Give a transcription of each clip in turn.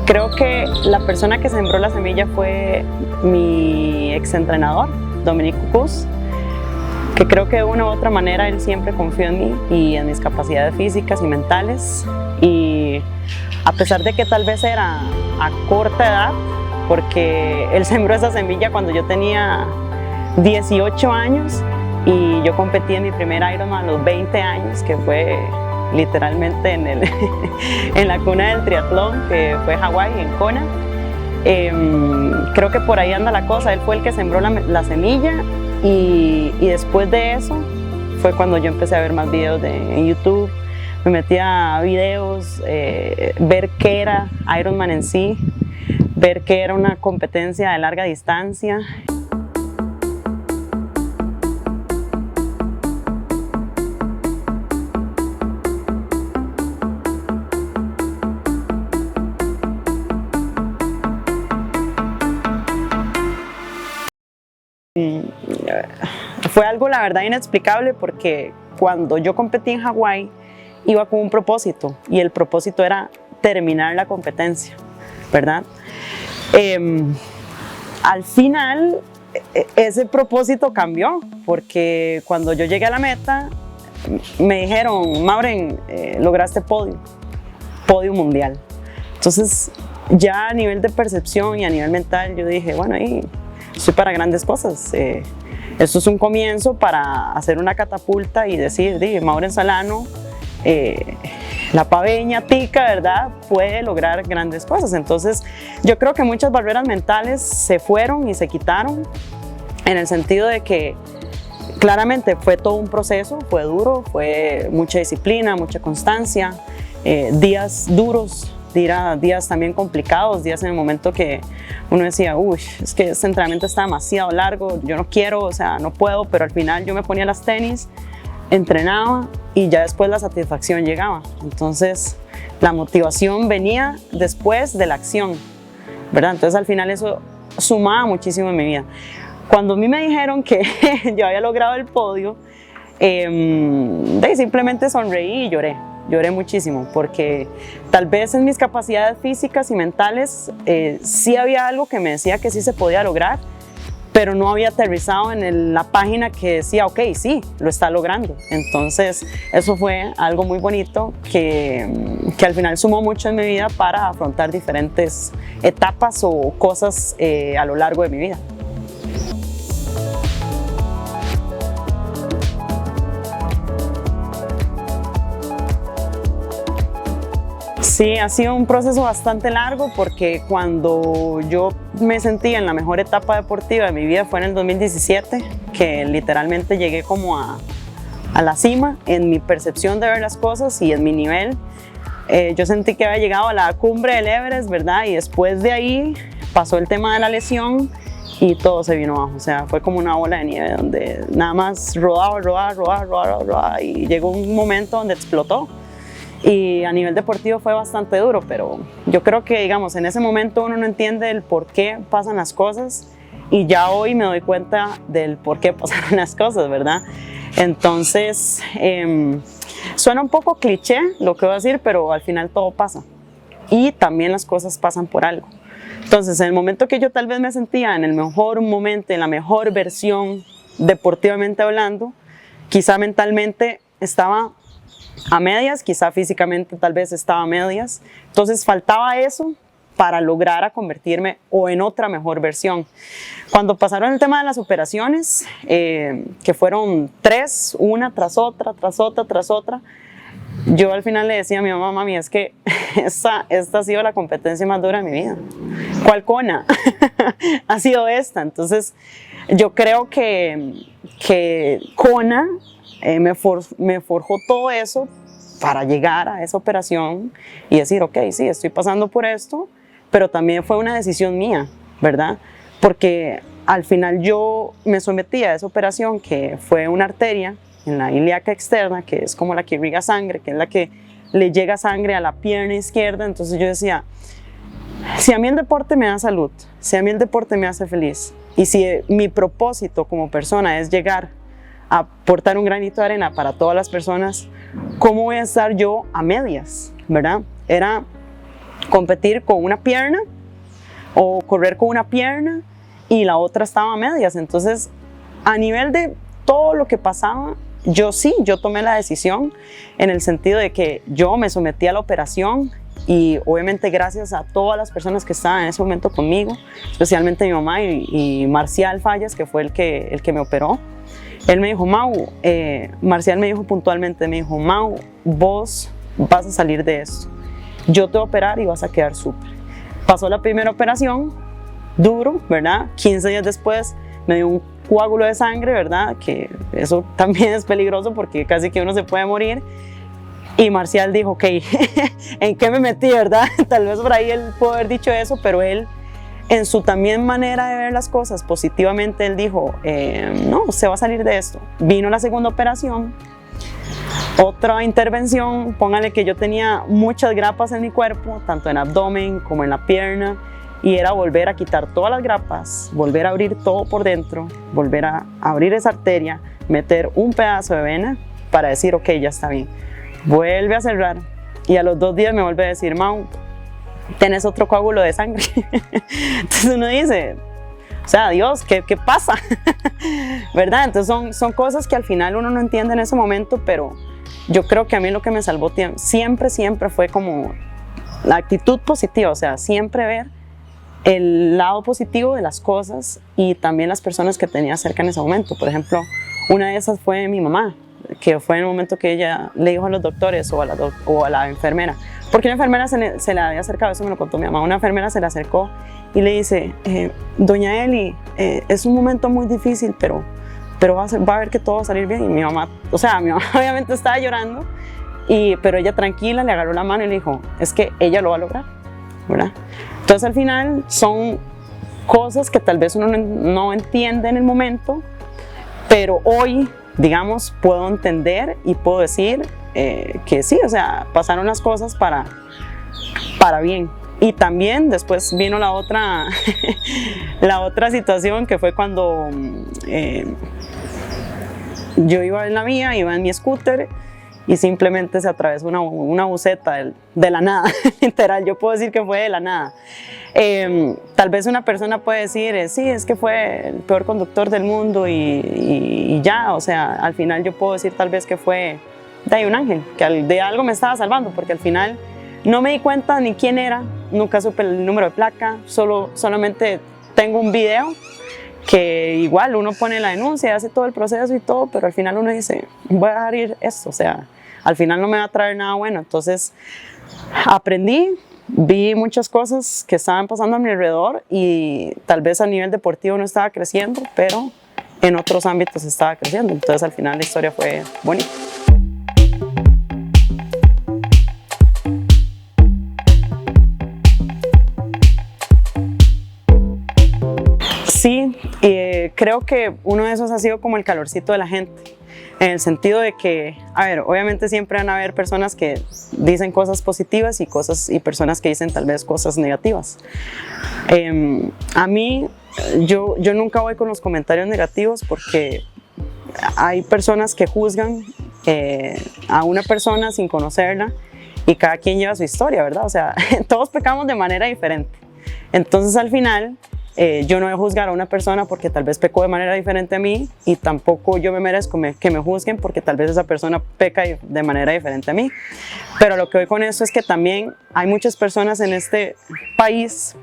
Creo que la persona que sembró la semilla fue mi exentrenador, Dominique Cucuz, que creo que de una u otra manera él siempre confió en mí y en mis capacidades físicas y mentales. Y a pesar de que tal vez era a corta edad, porque él sembró esa semilla cuando yo tenía 18 años y yo competí en mi primer Ironman a los 20 años, que fue literalmente en la cuna del triatlón, que fue Hawái, en Kona. Creo que por ahí anda la cosa. Él fue el que sembró la semilla y después de eso fue cuando yo empecé a ver más videos en YouTube. Me metí a videos, ver qué era Ironman en sí, ver qué era una competencia de larga distancia. Fue algo, la verdad, inexplicable, porque cuando yo competí en Hawái iba con un propósito, y el propósito era terminar la competencia, ¿verdad? Al final ese propósito cambió, porque cuando yo llegué a la meta me dijeron: Mauren, lograste podio mundial. Entonces ya a nivel de percepción y a nivel mental yo dije, bueno, ahí estoy para grandes cosas. Esto es un comienzo para hacer una catapulta y decir, Mauren Solano, la paveña tica, ¿verdad?, puede lograr grandes cosas. Entonces yo creo que muchas barreras mentales se fueron y se quitaron, en el sentido de que claramente fue todo un proceso, fue duro, fue mucha disciplina, mucha constancia, días duros, días también complicados, días en el momento que uno decía, uy, es que este entrenamiento está demasiado largo, yo no quiero, o sea, no puedo, pero al final yo me ponía las tenis, entrenaba y ya después la satisfacción llegaba. Entonces la motivación venía después de la acción, ¿verdad? Entonces al final eso sumaba muchísimo en mi vida. Cuando a mí me dijeron que yo había logrado el podio, simplemente sonreí y lloré muchísimo, porque tal vez en mis capacidades físicas y mentales sí había algo que me decía que sí se podía lograr, pero no había aterrizado en la página que decía, ok, sí, lo está logrando. Entonces eso fue algo muy bonito que al final sumó mucho en mi vida para afrontar diferentes etapas o cosas a lo largo de mi vida. Sí, ha sido un proceso bastante largo, porque cuando yo me sentí en la mejor etapa deportiva de mi vida fue en el 2017, que literalmente llegué como a la cima en mi percepción de ver las cosas y en mi nivel. Yo sentí que había llegado a la cumbre del Everest, ¿verdad? Y después de ahí pasó el tema de la lesión y todo se vino abajo. O sea, fue como una bola de nieve donde nada más rodaba y llegó un momento donde explotó. Y a nivel deportivo fue bastante duro, pero yo creo que, digamos, en ese momento uno no entiende el por qué pasan las cosas, y ya hoy me doy cuenta del por qué pasaron las cosas, ¿verdad? Entonces, suena un poco cliché lo que voy a decir, pero al final todo pasa, y también las cosas pasan por algo. Entonces, en el momento que yo tal vez me sentía en el mejor momento, en la mejor versión deportivamente hablando, quizá mentalmente estaba a medias, quizá físicamente tal vez estaba a medias. Entonces faltaba eso para lograr a convertirme o en otra mejor versión. Cuando pasaron el tema de las operaciones, que fueron 3, una tras otra, yo al final le decía a mi mamá, mami, es que esta ha sido la competencia más dura de mi vida. ¿Cuál Kona? Ha sido esta. Entonces yo creo que Kona me forjó todo eso para llegar a esa operación y decir, ok, sí, estoy pasando por esto, pero también fue una decisión mía, ¿verdad? Porque al final yo me sometí a esa operación, que fue una arteria en la ilíaca externa, que es como la que irriga sangre, que es la que le llega sangre a la pierna izquierda. Entonces yo decía, si a mí el deporte me da salud, si a mí el deporte me hace feliz, y si mi propósito como persona es llegar a aportar un granito de arena para todas las personas, ¿cómo voy a estar yo a medias, verdad? Era competir con una pierna o correr con una pierna y la otra estaba a medias. Entonces, a nivel de todo lo que pasaba, yo tomé la decisión en el sentido de que yo me sometí a la operación y obviamente gracias a todas las personas que estaban en ese momento conmigo, especialmente mi mamá y Marcial Fallas, que fue el que me operó. Él me dijo, Mau, Marcial me dijo puntualmente, me dijo, Mau, vos vas a salir de esto. Yo te voy a operar y vas a quedar súper. Pasó la primera operación, duro, ¿verdad? 15 días después me dio un coágulo de sangre, ¿verdad? Que eso también es peligroso porque casi que uno se puede morir. Y Marcial dijo, ok, ¿en qué me metí, verdad? Tal vez por ahí él pudo haber dicho eso, pero él, en su también manera de ver las cosas positivamente, él dijo, no, se va a salir de esto. Vino la segunda operación, otra intervención, póngale que yo tenía muchas grapas en mi cuerpo, tanto en abdomen como en la pierna, y era volver a quitar todas las grapas, volver a abrir todo por dentro, volver a abrir esa arteria, meter un pedazo de vena para decir, ok, ya está bien. Vuelve a cerrar y a los 2 días me vuelve a decir, Mau, tenés otro coágulo de sangre. Entonces uno dice, o sea, Dios, ¿qué pasa? ¿Verdad? Entonces son cosas que al final uno no entiende en ese momento, pero yo creo que a mí lo que me salvó siempre fue como la actitud positiva, o sea, siempre ver el lado positivo de las cosas y también las personas que tenía cerca en ese momento. Por ejemplo, una de esas fue mi mamá, que fue en el momento que ella le dijo a los doctores o a la enfermera, porque una enfermera se le había acercado, eso me lo contó mi mamá, una enfermera se le acercó y le dice, doña Eli, es un momento muy difícil, pero va a ver que todo va a salir bien. Y mi mamá, o sea, mi mamá obviamente estaba llorando, pero ella tranquila le agarró la mano y le dijo, es que ella lo va a lograr, ¿verdad? Entonces al final son cosas que tal vez uno no entiende en el momento, pero hoy, digamos, puedo entender y puedo decir que sí, o sea, pasaron las cosas para bien. Y también después vino la otra situación, que fue cuando yo iba en la mía, iba en mi scooter y simplemente se atravesó una buceta de la nada, literal, yo puedo decir que fue de la nada. Tal vez una persona puede decir, sí, es que fue el peor conductor del mundo y ya, o sea, al final yo puedo decir tal vez que fue de un ángel, que de algo me estaba salvando, porque al final no me di cuenta ni quién era, nunca supe el número de placa, solamente tengo un video que igual uno pone la denuncia, hace todo el proceso y todo, pero al final uno dice, voy a dejar ir esto, o sea, al final no me va a traer nada bueno. Entonces aprendí, vi muchas cosas que estaban pasando a mi alrededor y tal vez a nivel deportivo no estaba creciendo, pero en otros ámbitos estaba creciendo. Entonces al final la historia fue bonita. Sí, creo que uno de esos ha sido como el calorcito de la gente, en el sentido de que, a ver, obviamente siempre van a haber personas que dicen cosas positivas y personas que dicen tal vez cosas negativas. A mí, yo nunca voy con los comentarios negativos porque hay personas que juzgan a una persona sin conocerla y cada quien lleva su historia, ¿verdad? O sea, todos pecamos de manera diferente. Entonces al final, yo no voy a juzgar a una persona porque tal vez pecó de manera diferente a mí y tampoco yo me merezco que me juzguen porque tal vez esa persona peca de manera diferente a mí. Pero lo que voy con eso es que también hay muchas personas en este país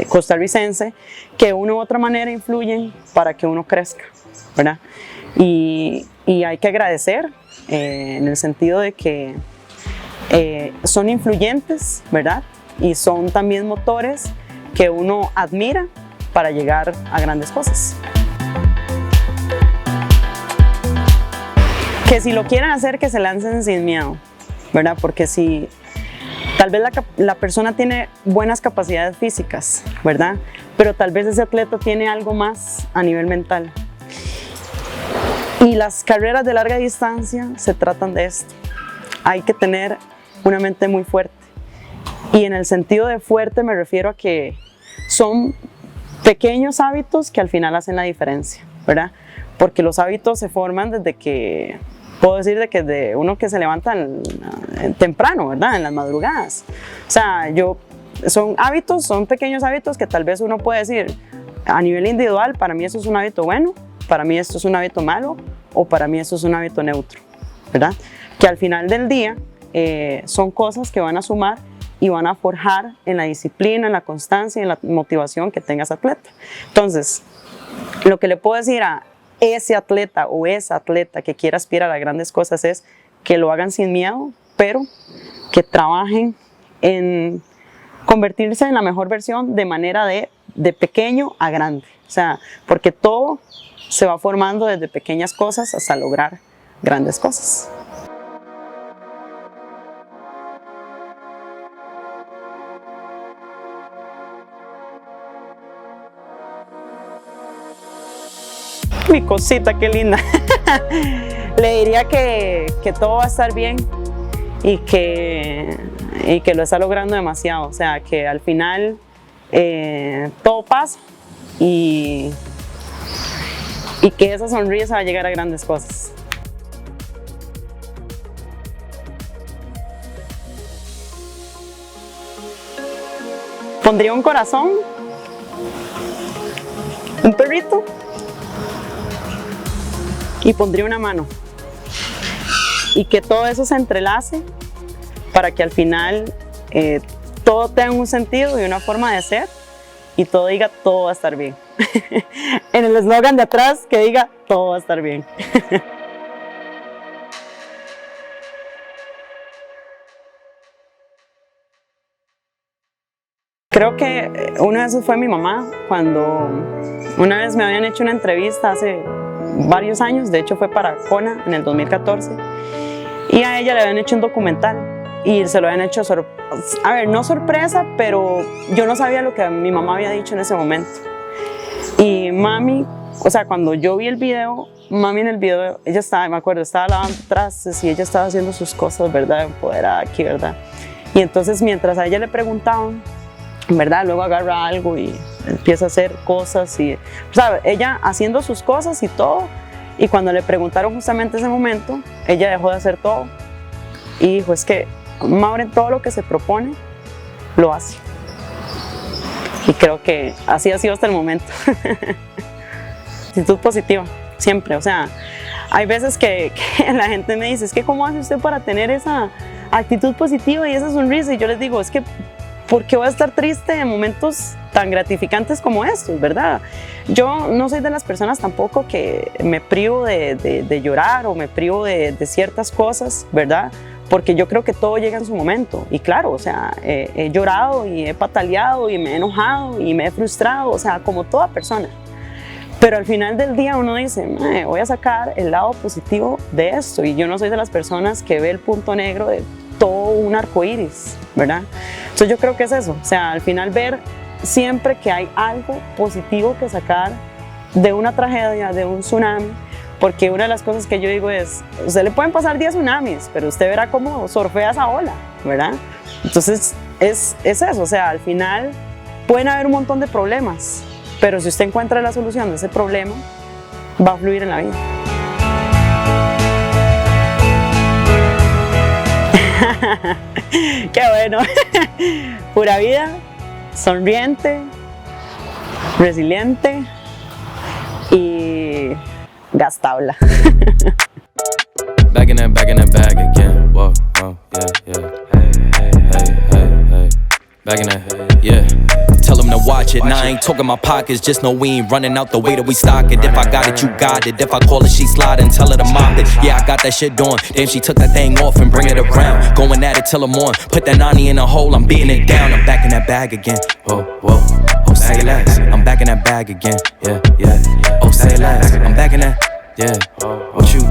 costarricense que de una u otra manera influyen para que uno crezca, ¿verdad? Y hay que agradecer en el sentido de que son influyentes, ¿verdad? Y son también motores que uno admira para llegar a grandes cosas. Que si lo quieren hacer, que se lancen sin miedo, ¿verdad? Porque si tal vez la persona tiene buenas capacidades físicas, ¿verdad? Pero tal vez ese atleta tiene algo más a nivel mental. Y las carreras de larga distancia se tratan de esto. Hay que tener una mente muy fuerte. Y en el sentido de fuerte me refiero a que son pequeños hábitos que al final hacen la diferencia, ¿verdad? Porque los hábitos se forman desde que, puedo decir de que de uno que se levanta temprano, ¿verdad? En las madrugadas. O sea, son pequeños hábitos que tal vez uno puede decir, a nivel individual, para mí eso es un hábito bueno, para mí esto es un hábito malo, o para mí esto es un hábito neutro, ¿verdad? Que al final del día son cosas que van a sumar y van a forjar en la disciplina, en la constancia y en la motivación que tengas atleta. Entonces, lo que le puedo decir a ese atleta o esa atleta que quiera aspirar a grandes cosas es que lo hagan sin miedo, pero que trabajen en convertirse en la mejor versión de manera de pequeño a grande. O sea, porque todo se va formando desde pequeñas cosas hasta lograr grandes cosas. Mi cosita, qué linda. Le diría que todo va a estar bien y que lo está logrando demasiado. O sea, que al final todo pasa y que esa sonrisa va a llegar a grandes cosas. Pondría un corazón, un perrito y pondría una mano. Y que todo eso se entrelace para que al final todo tenga un sentido y una forma de ser y todo diga todo va a estar bien. En el eslogan de atrás que diga todo va a estar bien. Creo que uno de esos fue mi mamá, cuando una vez me habían hecho una entrevista hace varios años, de hecho fue para Kona en el 2014, y a ella le habían hecho un documental y se lo habían hecho, no sorpresa, pero yo no sabía lo que mi mamá había dicho en ese momento. Y mami, o sea, cuando yo vi el video, mami en el video, ella estaba, me acuerdo, estaba lavando trastes y ella estaba haciendo sus cosas, ¿verdad? Empoderada aquí, ¿verdad? Y entonces mientras a ella le preguntaban, ¿verdad? Luego agarra algo y empieza a hacer cosas y, o sea, ella haciendo sus cosas y todo. Y cuando le preguntaron justamente ese momento, ella dejó de hacer todo y dijo, es que Maureen todo lo que se propone, lo hace. Y creo que así ha sido hasta el momento. Actitud positiva, siempre. O sea, hay veces que la gente me dice, es que ¿cómo hace usted para tener esa actitud positiva y esa sonrisa? Y yo les digo, es que ¿por qué voy a estar triste en momentos tan gratificantes como estos, verdad? Yo no soy de las personas tampoco que me privo de llorar o me privo de ciertas cosas, ¿verdad? Porque yo creo que todo llega en su momento. Y claro, o sea, he llorado y he pataleado y me he enojado y me he frustrado, o sea, como toda persona. Pero al final del día uno dice, voy a sacar el lado positivo de esto. Y yo no soy de las personas que ve el punto negro de todo un arco iris, ¿verdad? Entonces yo creo que es eso, o sea, al final ver siempre que hay algo positivo que sacar de una tragedia, de un tsunami, porque una de las cosas que yo digo es, a usted le pueden pasar 10 tsunamis, pero usted verá cómo surfea esa ola, ¿verdad? Entonces es eso, o sea, al final pueden haber un montón de problemas, pero si usted encuentra la solución de ese problema, va a fluir en la vida. Qué bueno. Pura vida, sonriente, resiliente y gastabla. Back in that bag again. Whoa, whoa, yeah. Hey. Back in that, yeah. Tell them to watch it. Now I ain't talking my pockets, just know we ain't running out the way that we stock it. If I got it, you got it. If I call it, she slide and tell her to mop it. Yeah, I got that shit doing. Damn, she took that thing off and bring it around. Going at it till I'm on. Put that 90 in a hole, I'm beating it down. I'm back in that bag again. Whoa. Oh, say less. I'm back in that bag again. Yeah. Oh, say less. I'm back in that. Yeah. What you